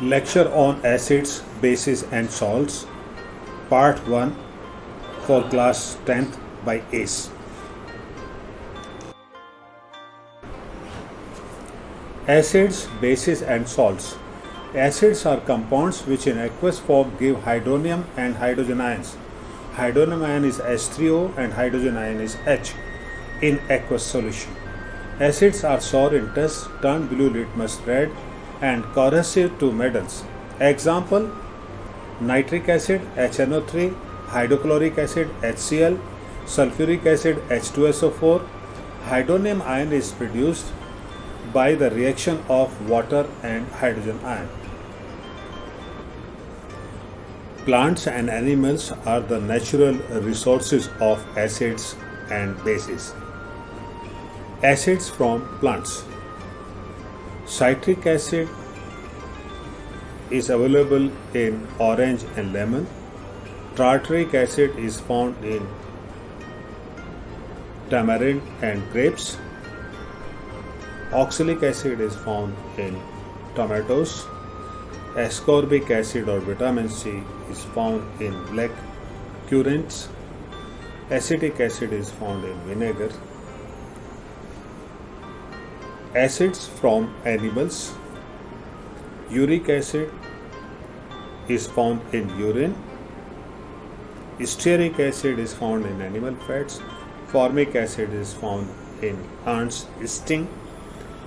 Lecture on Acids, Bases and Salts, Part 1 for Class 10th by ACE. Acids, Bases and Salts. Acids are compounds which in aqueous form give hydronium and hydrogen ions. Hydronium ion is H3O and hydrogen ion is H in aqueous solution. Acids are sour in test, turn blue litmus red and corrosive to metals. Example: nitric acid HNO3, hydrochloric acid HCl, sulfuric acid H2SO4. Hydronium ion is produced by the reaction of water and hydrogen ion. Plants and animals are the natural resources of acids and bases. Acids from plants. Citric acid is available in orange and lemon. Tartaric acid is found in tamarind and grapes. Oxalic acid is found in tomatoes. Ascorbic acid or vitamin C is found in black currants. Acetic acid is found in vinegar. Acids from animals. Uric acid is found in urine. Stearic acid is found in animal fats. Formic acid is found in ants' sting.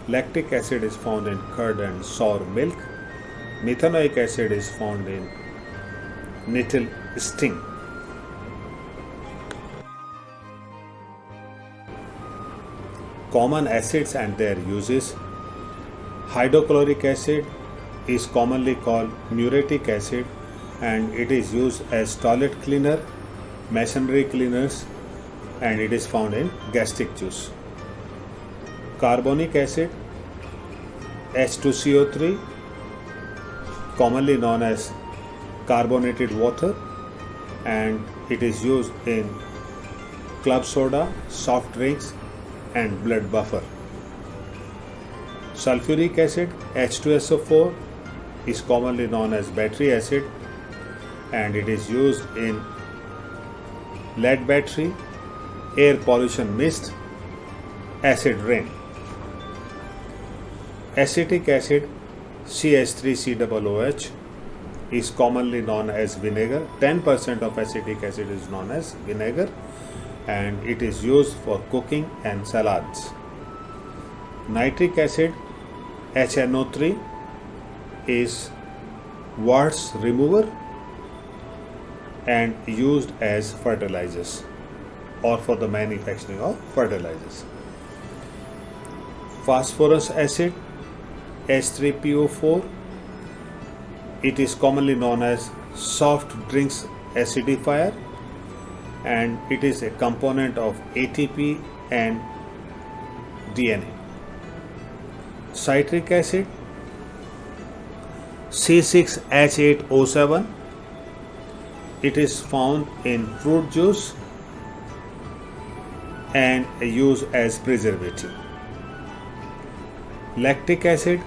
Lactic acid is found in curd and sour milk. Methanoic acid is found in nettle sting. Common acids and their uses. Hydrochloric acid is commonly called muriatic acid and it is used as toilet cleaner, masonry cleaners, and it is found in gastric juice. Carbonic acid H2CO3, commonly known as carbonated water, and it is used in club soda, soft drinks and blood buffer. Sulfuric acid H2SO4 is commonly known as battery acid and it is used in lead battery, air pollution mist, acid rain. Acetic acid CH3COOH is commonly known as vinegar. 10% of acetic acid is known as vinegar and it is used for cooking and salads. Nitric acid HNO3 is warts remover and used as fertilizers or for the manufacturing of fertilizers. Phosphorus acid H3PO4, it is commonly known as soft drinks acidifier and it is a component of ATP and DNA. Citric acid C6H8O7, it is found in fruit juice and used as preservative. Lactic acid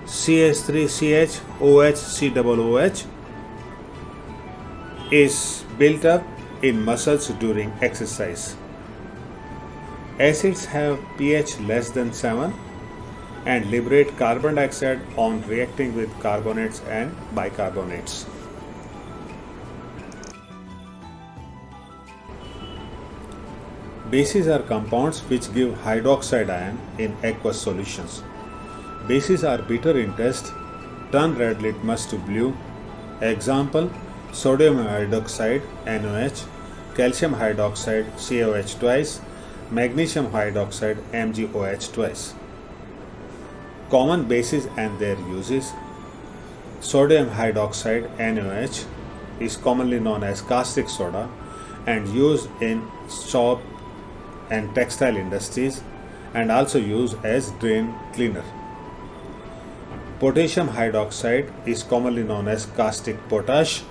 CH3COOH is built up in muscles during exercise. Acids have pH less than 7 and liberate carbon dioxide on reacting with carbonates and bicarbonates. Bases are compounds which give hydroxide ion in aqueous solutions. Bases are bitter in test, turn red litmus to blue. Example: sodium hydroxide NOH, calcium hydroxide CaOH twice, magnesium hydroxide MgOH twice. Common bases and their uses. Sodium hydroxide NOH is commonly known as caustic soda and used in soap and textile industries and also used as drain cleaner. Potassium hydroxide is commonly known as caustic potash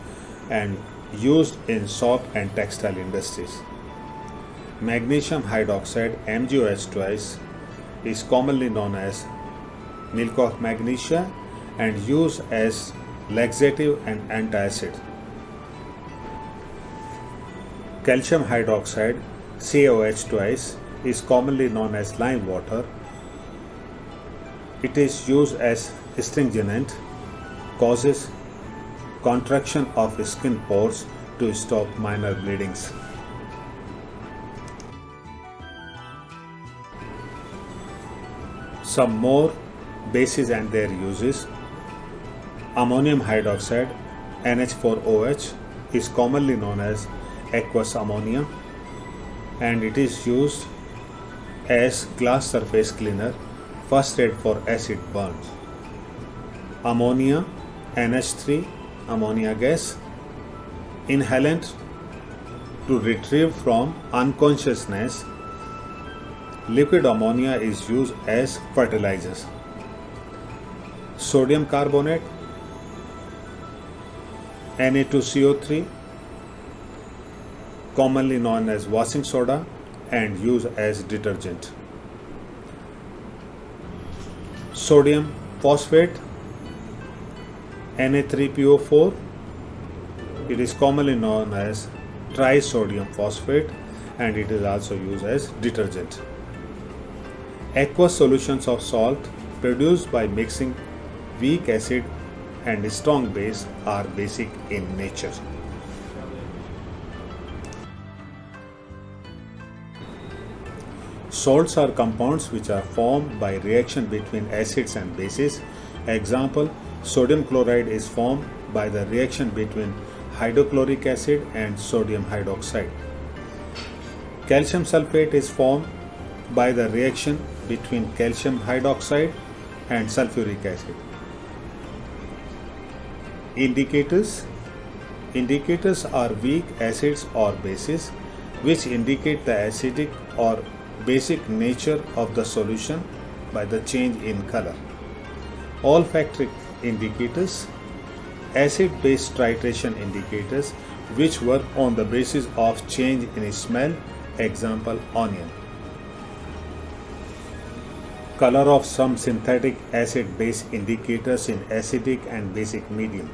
and used in soap and textile industries. Magnesium hydroxide MgOH twice is commonly known as milk of magnesia and used as laxative and antacid. Calcium hydroxide CaOH twice is commonly known as lime water. It is used as astringent, causes contraction of skin pores to stop minor bleedings. Some more bases and their uses. Ammonium hydroxide NH4OH is commonly known as aqueous ammonia, and it is used as glass surface cleaner, first aid for acid burns. Ammonia NH3 ammonia gas, inhalant to retrieve from unconsciousness. Liquid ammonia is used as fertilizers. Sodium carbonate Na2CO3, commonly known as washing soda and used as detergent. Sodium phosphate Na3PO4, it is commonly known as trisodium phosphate and it is also used as detergent. Aqueous solutions of salt produced by mixing weak acid and strong base are basic in nature. Salts are compounds which are formed by reaction between acids and bases. Example, sodium chloride is formed by the reaction between hydrochloric acid and sodium hydroxide. Calcium sulfate is formed by the reaction between calcium hydroxide and sulfuric acid. Indicators are weak acids or bases which indicate the acidic or basic nature of the solution by the change in color. Olfactory indicators, acid-base titration indicators which work on the basis of change in smell, example onion. Color of some synthetic acid-base indicators in acidic and basic medium.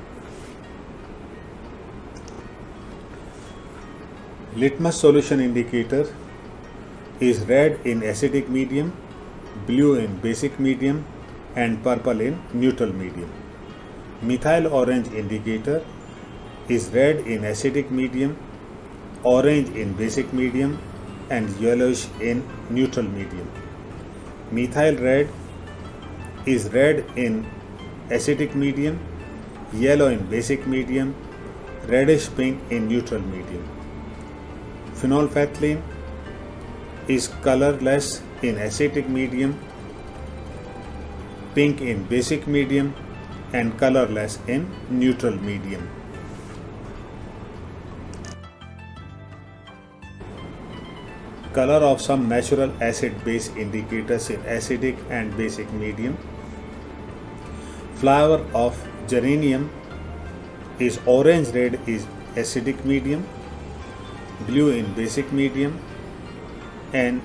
Litmus solution indicator is red in acidic medium, blue in basic medium and purple in neutral medium. Methyl orange indicator is red in acidic medium, orange in basic medium and yellowish in neutral medium. Methyl red is red in acidic medium, yellow in basic medium, reddish pink in neutral medium. Phenolphthalein is colorless in acidic medium, pink in basic medium and colorless in neutral medium. Color of some natural acid-base indicators in acidic and basic medium. Flower of geranium is orange-red in acidic medium, blue in basic medium and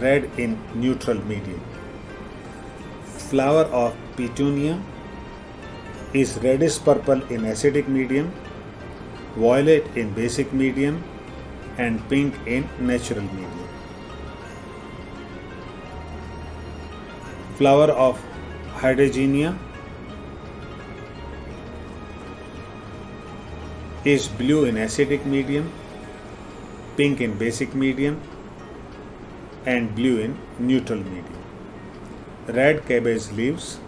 red in neutral medium. Flower of petunia is reddish purple in acidic medium, violet in basic medium and pink in natural medium. Flower of hydrogenea is blue in acidic medium, pink in basic medium and blue in neutral medium. Red cabbage leaves,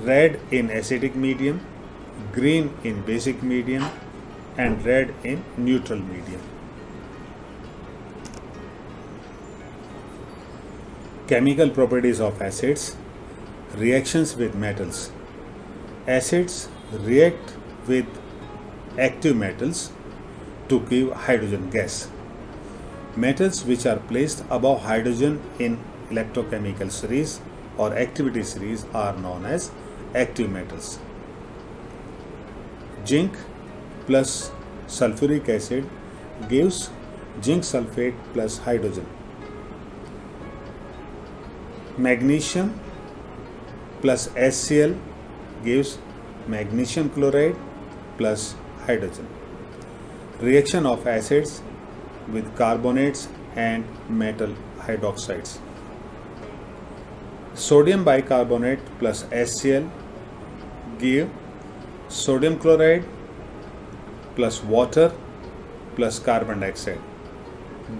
red in acidic medium, green in basic medium and red in neutral medium. Chemical properties of acids. Reactions with metals. Acids react with active metals to give hydrogen gas. Metals which are placed above hydrogen in electrochemical series or activity series are known as active metals. Zinc plus sulfuric acid gives zinc sulfate plus hydrogen. Magnesium plus HCl gives magnesium chloride plus hydrogen. Reaction of acids with carbonates and metal hydroxides. Sodium bicarbonate plus HCl give sodium chloride plus water plus carbon dioxide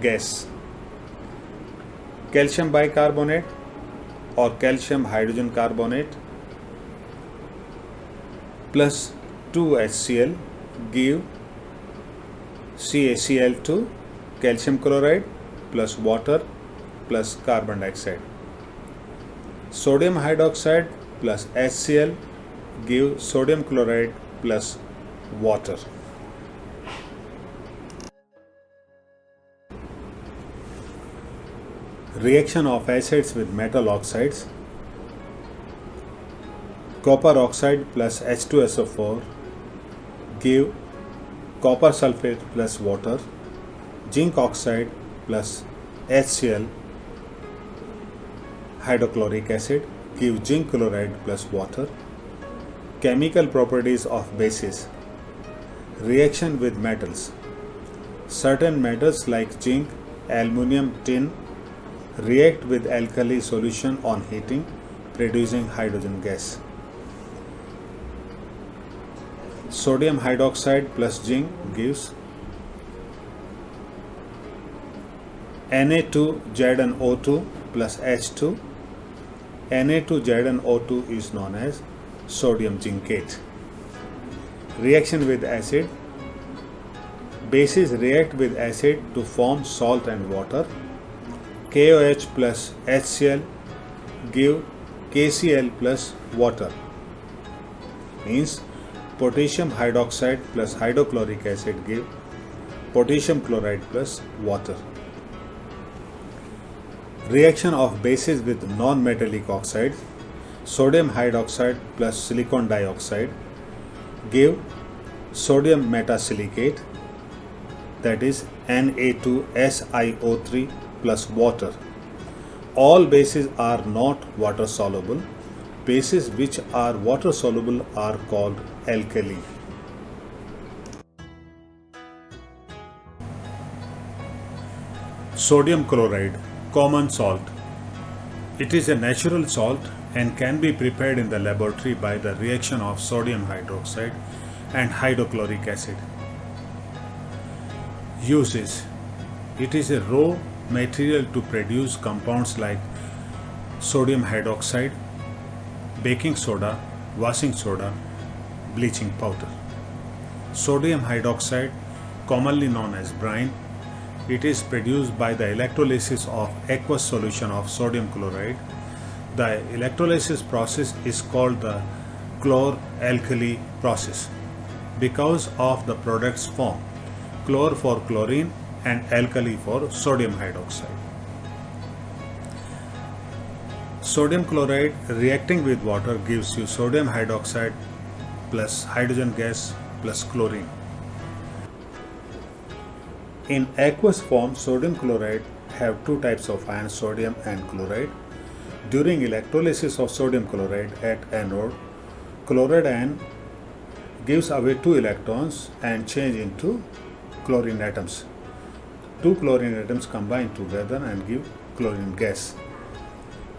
gas. Calcium bicarbonate or calcium hydrogen carbonate plus 2HCl give CaCl2 calcium chloride plus water plus carbon dioxide. Sodium hydroxide plus HCl give sodium chloride plus water. Reaction of acids with metal oxides. Copper oxide plus H2SO4 give copper sulfate plus water. Zinc oxide plus HCl hydrochloric acid give zinc chloride plus water. Chemical properties of bases. Reaction with metals. Certain metals like zinc, aluminium, tin react with alkali solution on heating, producing hydrogen gas. Sodium hydroxide plus zinc gives Na2ZnO2 plus H2. Na2ZnO2 is known as sodium zincate. Reaction with acid. Bases react with acid to form salt and water. KOH plus HCl give KCl plus water. Means potassium hydroxide plus hydrochloric acid give potassium chloride plus water. Reaction of bases with non-metallic oxides. Sodium hydroxide plus silicon dioxide give sodium metasilicate, that is Na2SiO3 plus water. All bases are not water soluble. Bases which are water soluble are called alkali. Sodium chloride, common salt. It is a natural salt and can be prepared in the laboratory by the reaction of sodium hydroxide and hydrochloric acid. Uses. It is a raw material to produce compounds like sodium hydroxide, baking soda, washing soda, bleaching powder. Sodium hydroxide, commonly known as brine, it is produced by the electrolysis of aqueous solution of sodium chloride. The electrolysis process is called the chlor-alkali process because of the products formed, chlor for chlorine and alkali for sodium hydroxide. Sodium chloride reacting with water gives you sodium hydroxide plus hydrogen gas plus chlorine. In aqueous form, sodium chloride have two types of ions, sodium and chloride. During electrolysis of sodium chloride at anode, chloride ion gives away 2 electrons and change into chlorine atoms. 2 chlorine atoms combine together and give chlorine gas.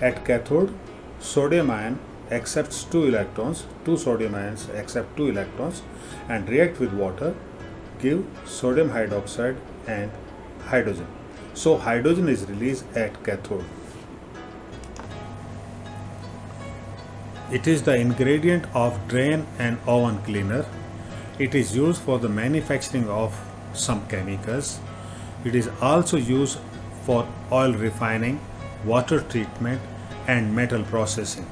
At cathode, sodium ion accepts 2 electrons, 2 sodium ions accept 2 electrons and react with water, give sodium hydroxide and hydrogen. So hydrogen is released at cathode. It is the ingredient of drain and oven cleaner. It is used for the manufacturing of some chemicals. It is also used for oil refining, water treatment and metal processing.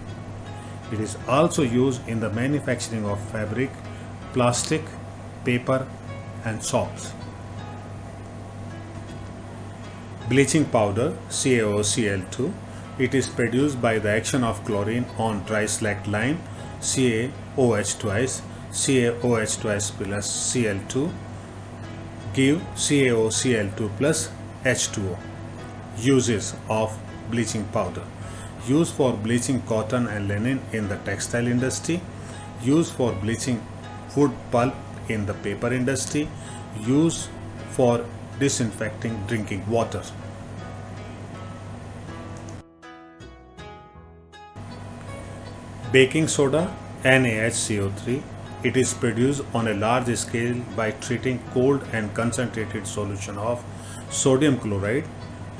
It is also used in the manufacturing of fabric, plastic, paper and soaps. Bleaching powder CaOCl2. It is produced by the action of chlorine on dry-slacked lime CaOH twice, CaOH twice plus Cl2 give CaOCl2 plus H2O. Uses of bleaching powder. used for bleaching cotton and linen in the textile industry, used for bleaching wood pulp in the paper industry, used for disinfecting drinking water. Baking soda, NaHCO3. It is produced on a large scale by treating cold and concentrated solution of sodium chloride,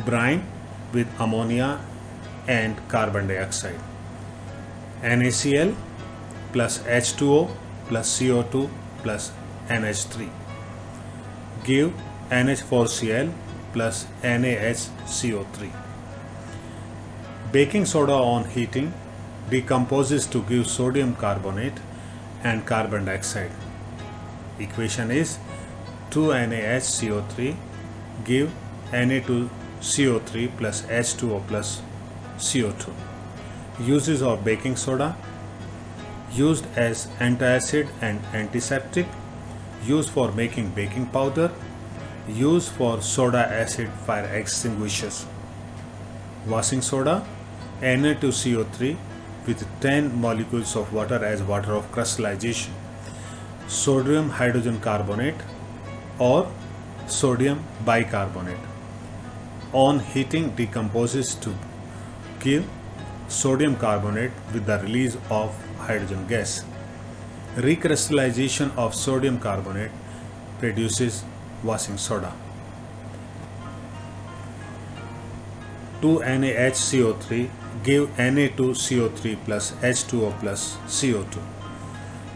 brine with ammonia and carbon dioxide. NaCl plus H2O plus CO2 plus NH3 give NH4Cl plus NaHCO3. Baking soda on heating decomposes to give sodium carbonate and carbon dioxide. Equation is 2NaHCO3 give Na2CO3 plus H2O plus CO2. Uses of baking soda: used as antacid and antiseptic, used for making baking powder, used for soda acid fire extinguishers. Washing soda, Na2CO3 with 10 molecules of water as water of crystallization, sodium hydrogen carbonate or sodium bicarbonate. On heating decomposes to give sodium carbonate with the release of hydrogen gas. Recrystallization of sodium carbonate produces washing soda. 2NaHCO3 give Na2CO3 plus H2O plus CO2.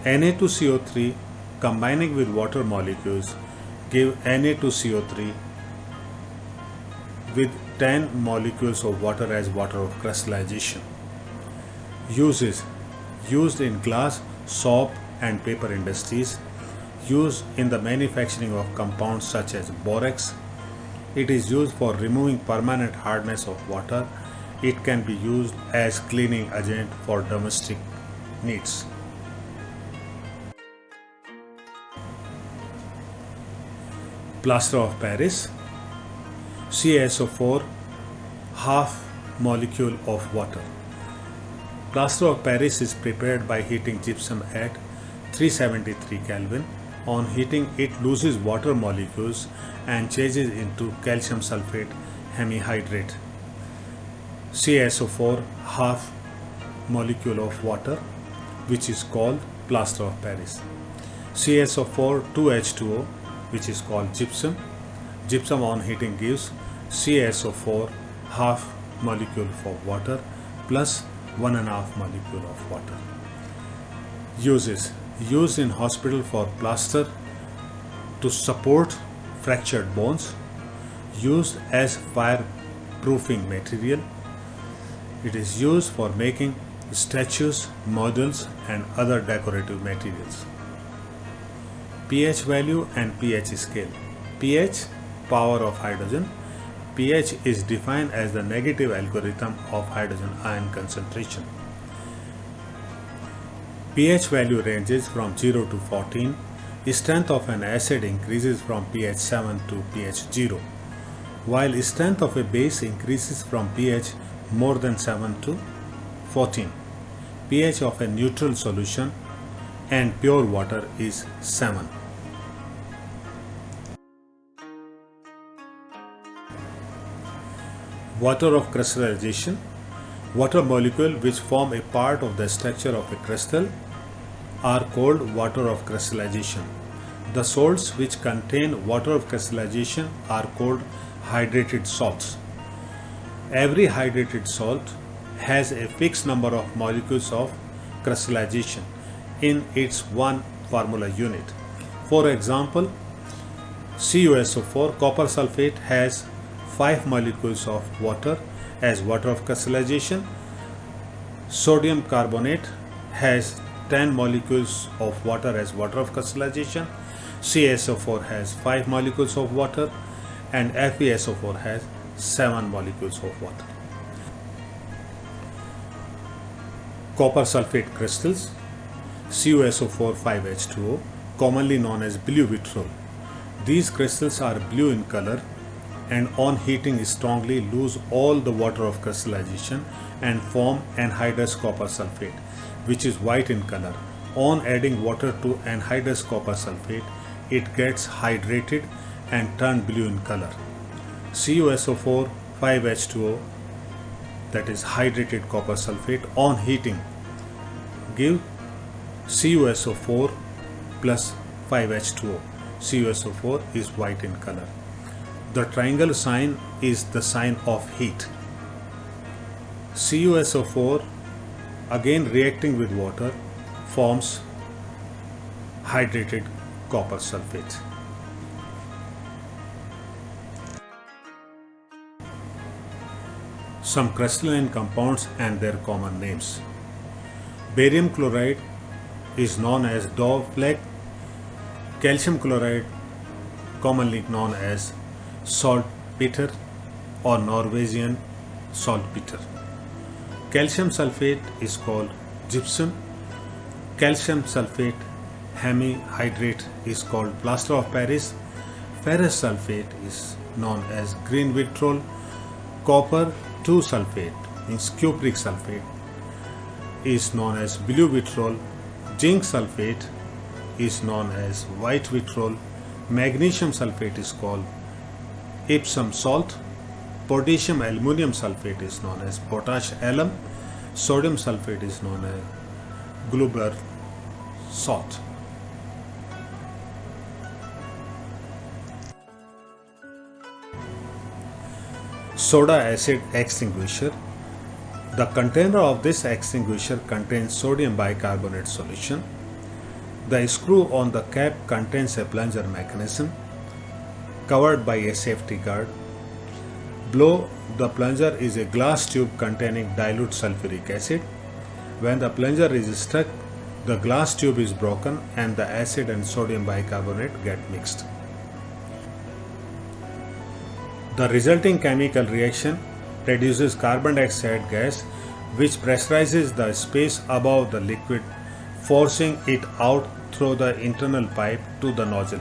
Na2CO3 combining with water molecules give Na2CO3 with 10 molecules of water as water of crystallization. Uses: used in glass, soap and paper industries, used in the manufacturing of compounds such as borax. It is used for removing permanent hardness of water. It can be used as cleaning agent for domestic needs. Plaster of Paris, CaSO4 half molecule of water. Plaster of Paris is prepared by heating gypsum at 373 Kelvin. On heating, it loses water molecules and changes into calcium sulfate hemihydrate. CaSO4 half molecule of water, which is called plaster of Paris. CaSO4 2H2O, which is called gypsum. Gypsum on heating gives CaSO4 half molecule of water plus 1.5 molecule of water. Uses: used in hospital for plaster to support fractured bones, used as fireproofing material. It is used for making statues, models and other decorative materials. pH value and pH scale. pH, power of hydrogen. pH is defined as the negative algorithm of hydrogen ion concentration. pH value ranges from 0 to 14. Strength of an acid increases from pH 7 to pH 0, while strength of a base increases from pH more than 7 to 14. pH of a neutral solution and pure water is 7. Water of crystallization. Water molecules which form a part of the structure of a crystal are called water of crystallization. The salts which contain water of crystallization are called hydrated salts. Every hydrated salt has a fixed number of molecules of crystallization in its one formula unit. For example, CuSO4 copper sulfate has 5 molecules of water as water of crystallization. Sodium carbonate has 10 molecules of water as water of crystallization. CaSO4 has 5 molecules of water and FeSO4 has 7 molecules of water. Copper sulfate crystals, CuSO4 5H2O, commonly known as blue vitriol. These crystals are blue in color and on heating strongly lose all the water of crystallization and form anhydrous copper sulfate, which is white in color. On adding water to anhydrous copper sulfate, it gets hydrated and turned blue in color. CuSO4 5H2O, that is hydrated copper sulfate, on heating give CuSO4 plus 5H2O. CuSO4 is white in color. The triangle sign is the sign of heat. CuSO4 again reacting with water forms hydrated copper sulfate. Some crystalline compounds and their common names. Barium chloride is known as dove flake. Calcium chloride, commonly known as saltpeter or Norwegian saltpeter. Calcium sulfate is called gypsum. Calcium sulfate hemihydrate is called plaster of Paris. Ferrous sulfate is known as green vitriol. Copper 2 sulfate means cupric sulfate is known as blue vitriol. Zinc sulfate is known as white vitriol. Magnesium sulfate is called Epsom salt. Potassium aluminum sulfate is known as potash alum. Sodium sulfate is known as Glauber salt. Soda acid extinguisher. The container of this extinguisher contains sodium bicarbonate solution. The screw on the cap contains a plunger mechanism covered by a safety guard. Below the plunger is a glass tube containing dilute sulfuric acid. When the plunger is stuck, the glass tube is broken and the acid and sodium bicarbonate get mixed. The resulting chemical reaction produces carbon dioxide gas, which pressurizes the space above the liquid, forcing it out through the internal pipe to the nozzle.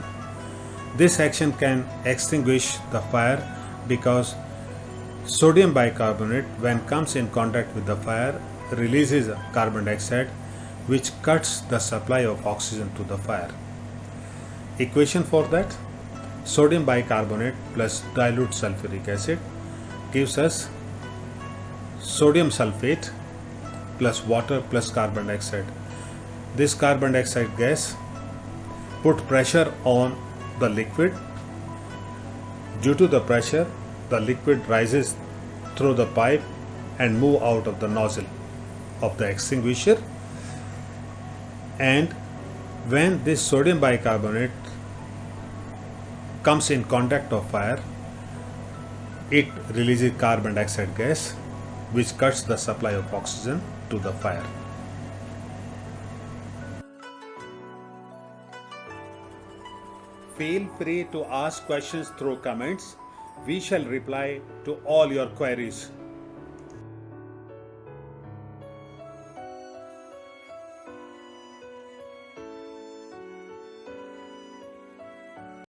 This action can extinguish the fire because sodium bicarbonate, when comes in contact with the fire, releases carbon dioxide, which cuts the supply of oxygen to the fire. Equation for that: sodium bicarbonate plus dilute sulfuric acid gives us sodium sulfate plus water plus carbon dioxide. This carbon dioxide gas put pressure on the liquid. Due to the pressure, the liquid rises through the pipe and move out of the nozzle of the extinguisher. And when this sodium bicarbonate comes in contact of fire, it releases carbon dioxide gas, which cuts the supply of oxygen to the fire. Feel free to ask questions through comments. We shall reply to all your queries.